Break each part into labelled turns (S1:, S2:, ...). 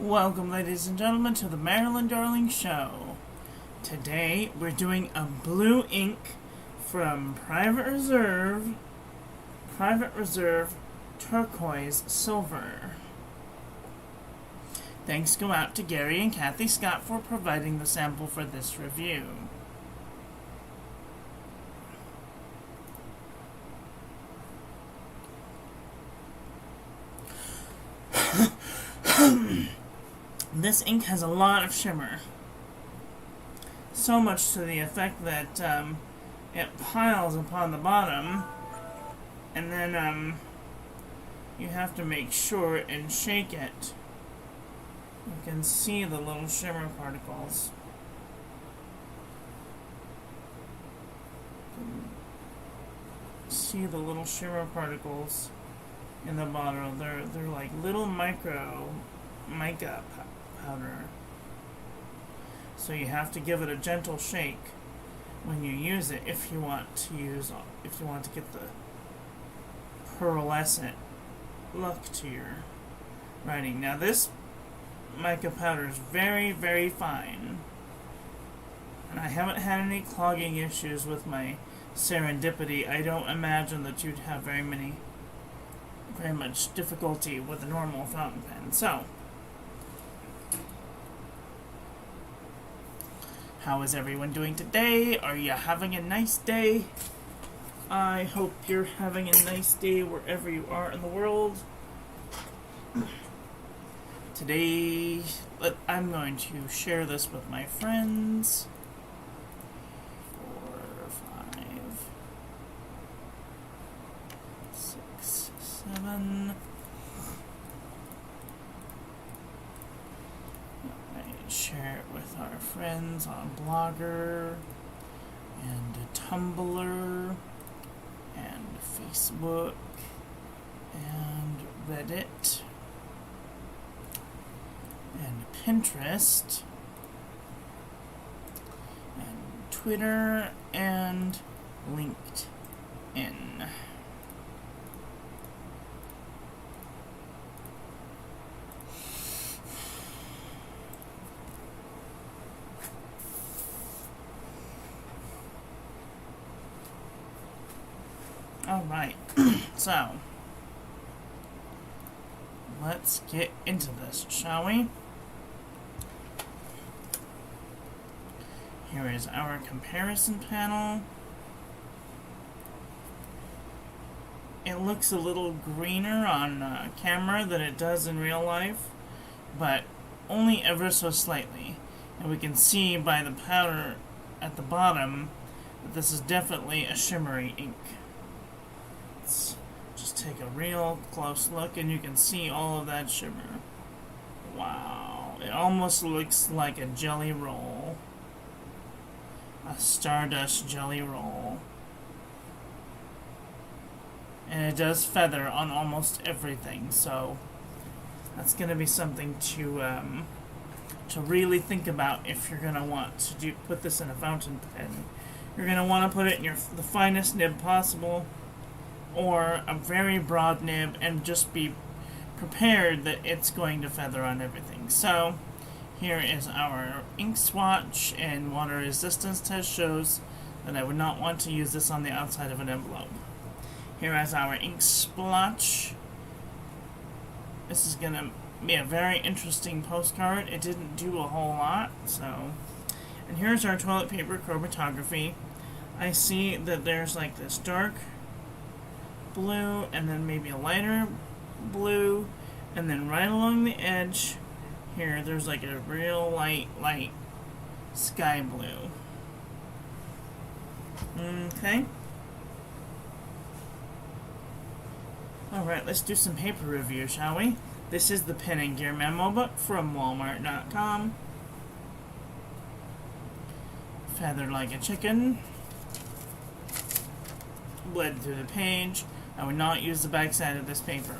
S1: Welcome, ladies and gentlemen, to the Marilyn Darling Show. Today, we're doing a blue ink from Private Reserve Turquoise Silver. Thanks go out to Gary and Kathy Scott for providing the sample for this review. This ink has a lot of shimmer. So much to the effect that it piles upon the bottom, and then you have to make sure and shake it. You can see the little shimmer particles. See the little shimmer particles in the bottom. They're like little mica powder. So you have to give it a gentle shake when you use it if you want to get the pearlescent look to your writing. Now this mica powder is very, very fine, and I haven't had any clogging issues with my Serendipity. I don't imagine that you'd have very much difficulty with a normal fountain pen. So, how is everyone doing today? Are you having a nice day? I hope you're having a nice day wherever you are in the world. Today, I'm going to share this with my friends. 4, 5, 6, 7. Share it with our friends on Blogger and Tumblr and Facebook and Reddit and Pinterest and Twitter and LinkedIn. Alright, so let's get into this, shall we? Here is our comparison panel. It looks a little greener on camera than it does in real life, but only ever so slightly. And we can see by the powder at the bottom that this is definitely a shimmery ink. Let's just take a real close look, and you can see all of that shimmer. Wow, it almost looks like a jelly roll. A stardust jelly roll. And it does feather on almost everything, so that's going to be something to really think about if you're going to want to put this in a fountain pen. You're going to want to put it in the finest nib possible, or a very broad nib, and just be prepared that it's going to feather on everything. So, here is our ink swatch, and water resistance test shows that I would not want to use this on the outside of an envelope. Here is our ink splotch. This is going to be a very interesting postcard. It didn't do a whole lot, so. And here's our toilet paper chromatography. I see that there's like this dark blue, and then maybe a lighter blue, and then right along the edge here there's like a real light sky blue. Okay. Alright, let's do some paper review, shall we? This is the Pen and Gear Memo Book from Walmart.com. Feathered like a chicken. Bled through the page. I would not use the back side of this paper.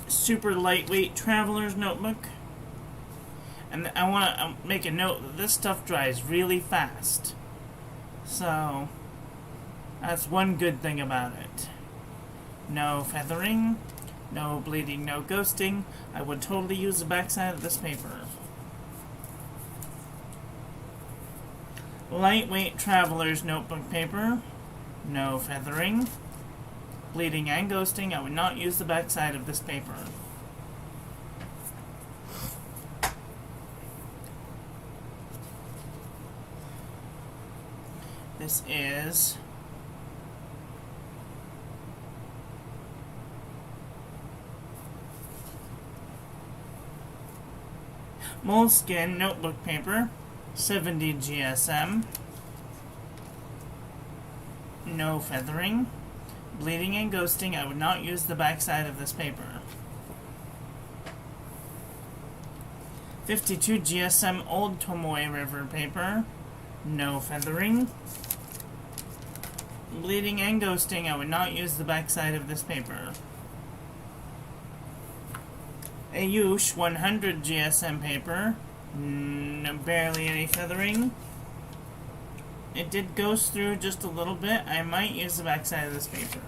S1: Super lightweight traveler's notebook. And I want to make a note that this stuff dries really fast. So, that's one good thing about it. No feathering. No bleeding, no ghosting. I would totally use the backside of this paper. Lightweight traveler's notebook paper. No feathering. Bleeding and ghosting. I would not use the backside of this paper. This is moleskin notebook paper, 70 GSM. No feathering. Bleeding and ghosting. I would not use the backside of this paper. 52 GSM Old Tomoe River paper. No feathering. Bleeding and ghosting. I would not use the backside of this paper. Ayush 100 GSM paper. Barely any feathering. It did ghost through just a little bit. I might use the backside of this paper.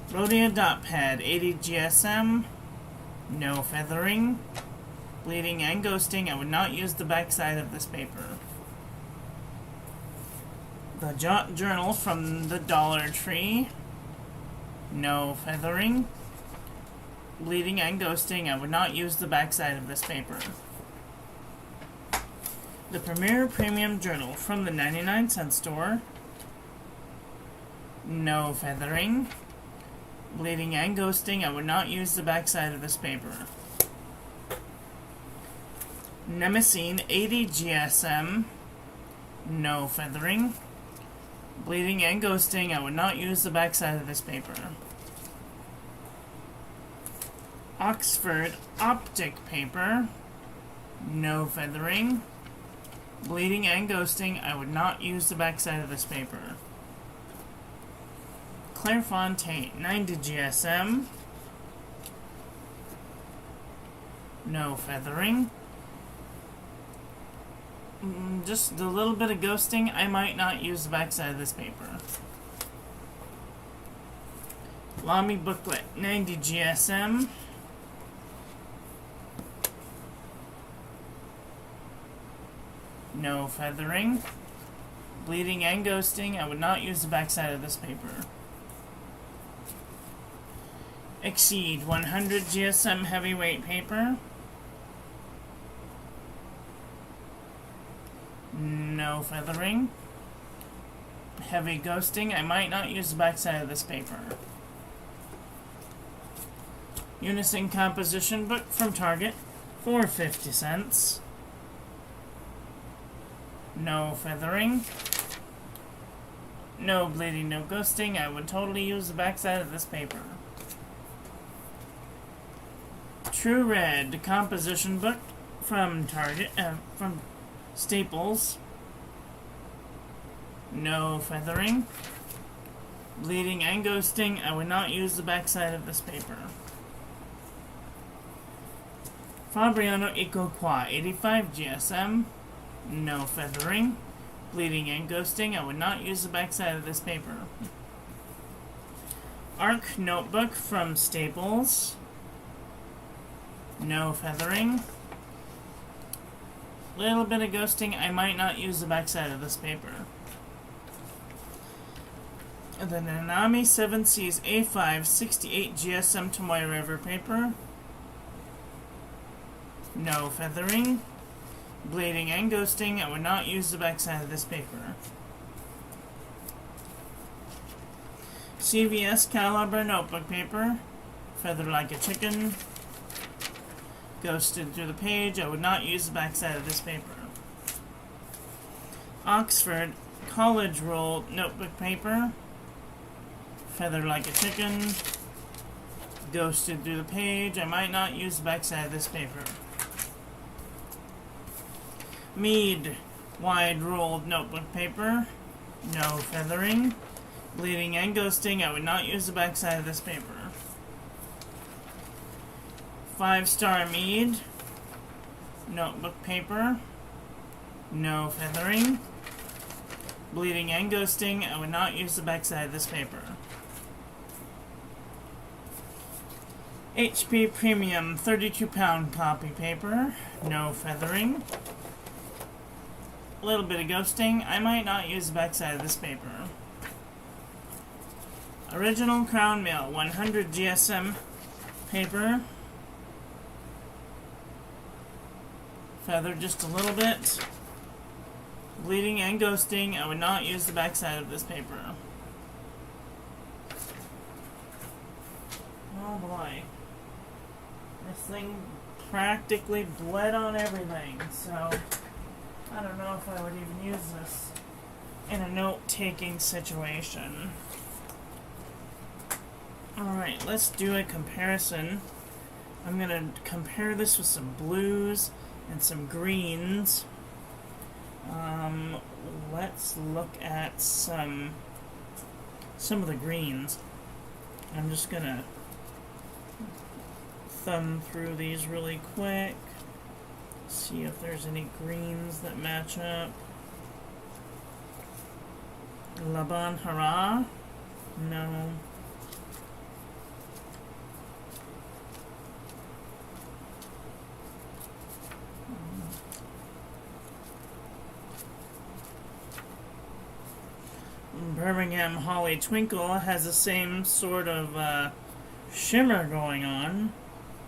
S1: Rhodia dot pad 80 GSM. No feathering. Bleeding and ghosting. I would not use the backside of this paper. The Jot Journal from the Dollar Tree. No feathering. Bleeding and ghosting. I would not use the backside of this paper. The Premier Premium Journal from the 99-cent store. No feathering. Bleeding and ghosting. I would not use the backside of this paper. Nemesine 80 GSM. No feathering. Bleeding and ghosting. I would not use the backside of this paper. Oxford Optic paper. No feathering. Bleeding and ghosting. I would not use the backside of this paper. Clairefontaine 90 GSM. No feathering. Just a little bit of ghosting. I might not use the backside of this paper. Lamy booklet 90 GSM. No feathering. Bleeding and ghosting. I would not use the backside of this paper. Exceed 100 GSM heavyweight paper. No feathering. Heavy ghosting. I might not use the backside of this paper. Unison composition book from Target for 50 cents. No feathering. No bleeding, no ghosting. I would totally use the backside of this paper. True Red composition book from Target, from Staples. No feathering. Bleeding and ghosting. I would not use the backside of this paper. Fabriano Eco Qua 85 GSM. No feathering. Bleeding and ghosting. I would not use the backside of this paper. Arc notebook from Staples. No feathering. Little bit of ghosting. I might not use the backside of this paper. And then Nanami 7 Seas A5 68 GSM Tomoe River paper. No feathering. Bleeding and ghosting. I would not use the backside of this paper. CVS Caliber notebook paper. Feather like a chicken. Ghosted through the page. I would not use the backside of this paper. Oxford College Roll notebook paper. Feather like a chicken. Ghosted through the page. I might not use the backside of this paper. Mead wide rolled notebook paper. No feathering. Bleeding and ghosting. I would not use the backside of this paper. 5-star Mead notebook paper. No feathering. Bleeding and ghosting, I would not use the backside of this paper. HP Premium 32-pound copy paper, no feathering. A little bit of ghosting, I might not use the backside of this paper. Original Crown Mill 100 GSM paper. Feathered just a little bit. Bleeding and ghosting, I would not use the backside of this paper. Oh boy. This thing practically bled on everything, so I don't know if I would even use this in a note-taking situation. Alright, let's do a comparison. I'm going to compare this with some blues and some greens. Let's look at some of the greens. I'm just going to thumb through these really quick. See if there's any greens that match up. Laban Hara? No. Birmingham Holly Twinkle has the same sort of shimmer going on,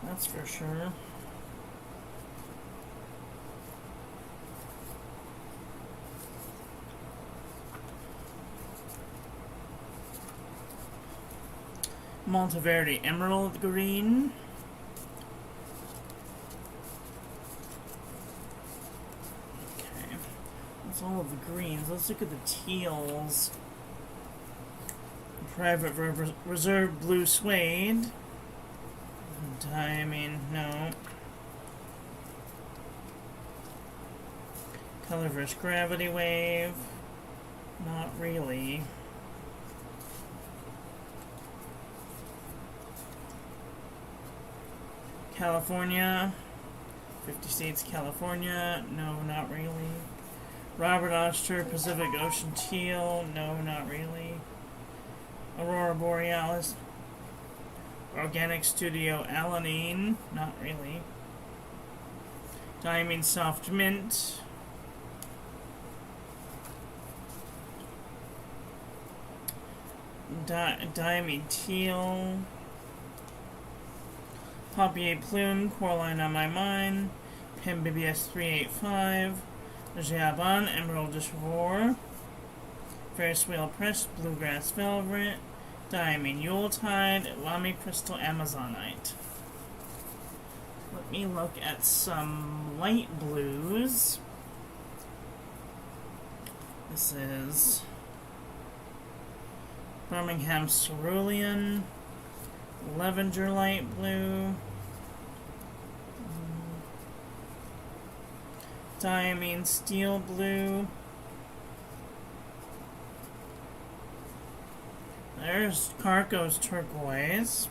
S1: that's for sure. Monteverde Emerald Green. Okay, that's all of the greens. Let's look at the teals. Private Reserve Blue Suede. Diamine, no. Colorverse Gravity Wave. Not really. California. 50 States, California. No, not really. Robert Oster, Pacific Ocean Teal. No, not really. Aurora Borealis. Organic Studio Alanine. Not really. Diamine Soft Mint. Diamine Teal. Papier Plume, Coraline on My Mind. PENBBS 385. Jaban, Emerald de Chevaux. Ferris Wheel Pressed, Bluegrass Velvet. Diamine Yuletide, Lamy Crystal Amazonite. Let me look at some light blues. This is Birmingham Cerulean, Lavender Light Blue, Diamine Steel Blue. There's Carco's Turquoise,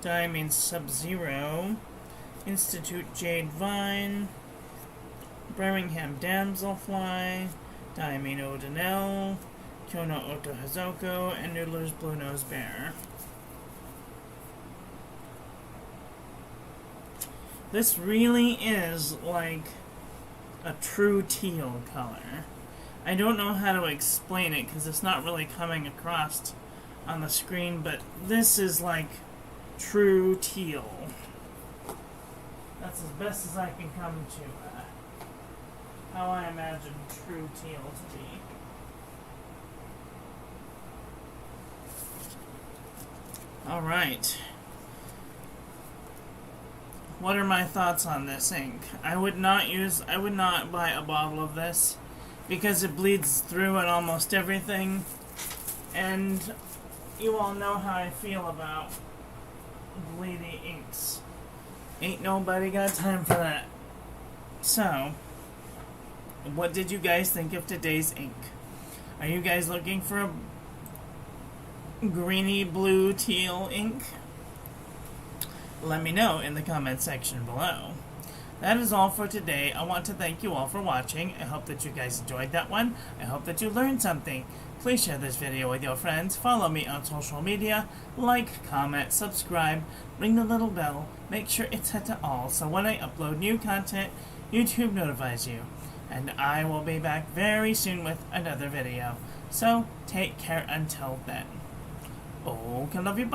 S1: Diamine Sub-Zero, Institute Jade Vine, Birmingham Damselfly, Diamine Odinel, Kyono Otohazoko, and Noodler's Blue Nose Bear. This really is like a true teal color. I don't know how to explain it because it's not really coming across on the screen, but this is like true teal. That's as best as I can come to how I imagine true teal to be. Alright. What are my thoughts on this ink? I would not buy a bottle of this because it bleeds through on almost everything, and you all know how I feel about bleedy inks. Ain't nobody got time for that. So, what did you guys think of today's ink? Are you guys looking for a greeny blue teal ink? Let me know in the comment section below. that is all for today. I want to thank you all for watching. I hope that you guys enjoyed that one. I hope that you learned something. Please share this video with your friends. Follow me on social media. Like, comment, subscribe, ring the little bell. Make sure it's set to all so when I upload new content, YouTube notifies you. And I will be back very soon with another video. So, take care until then. Okay, love you, bye.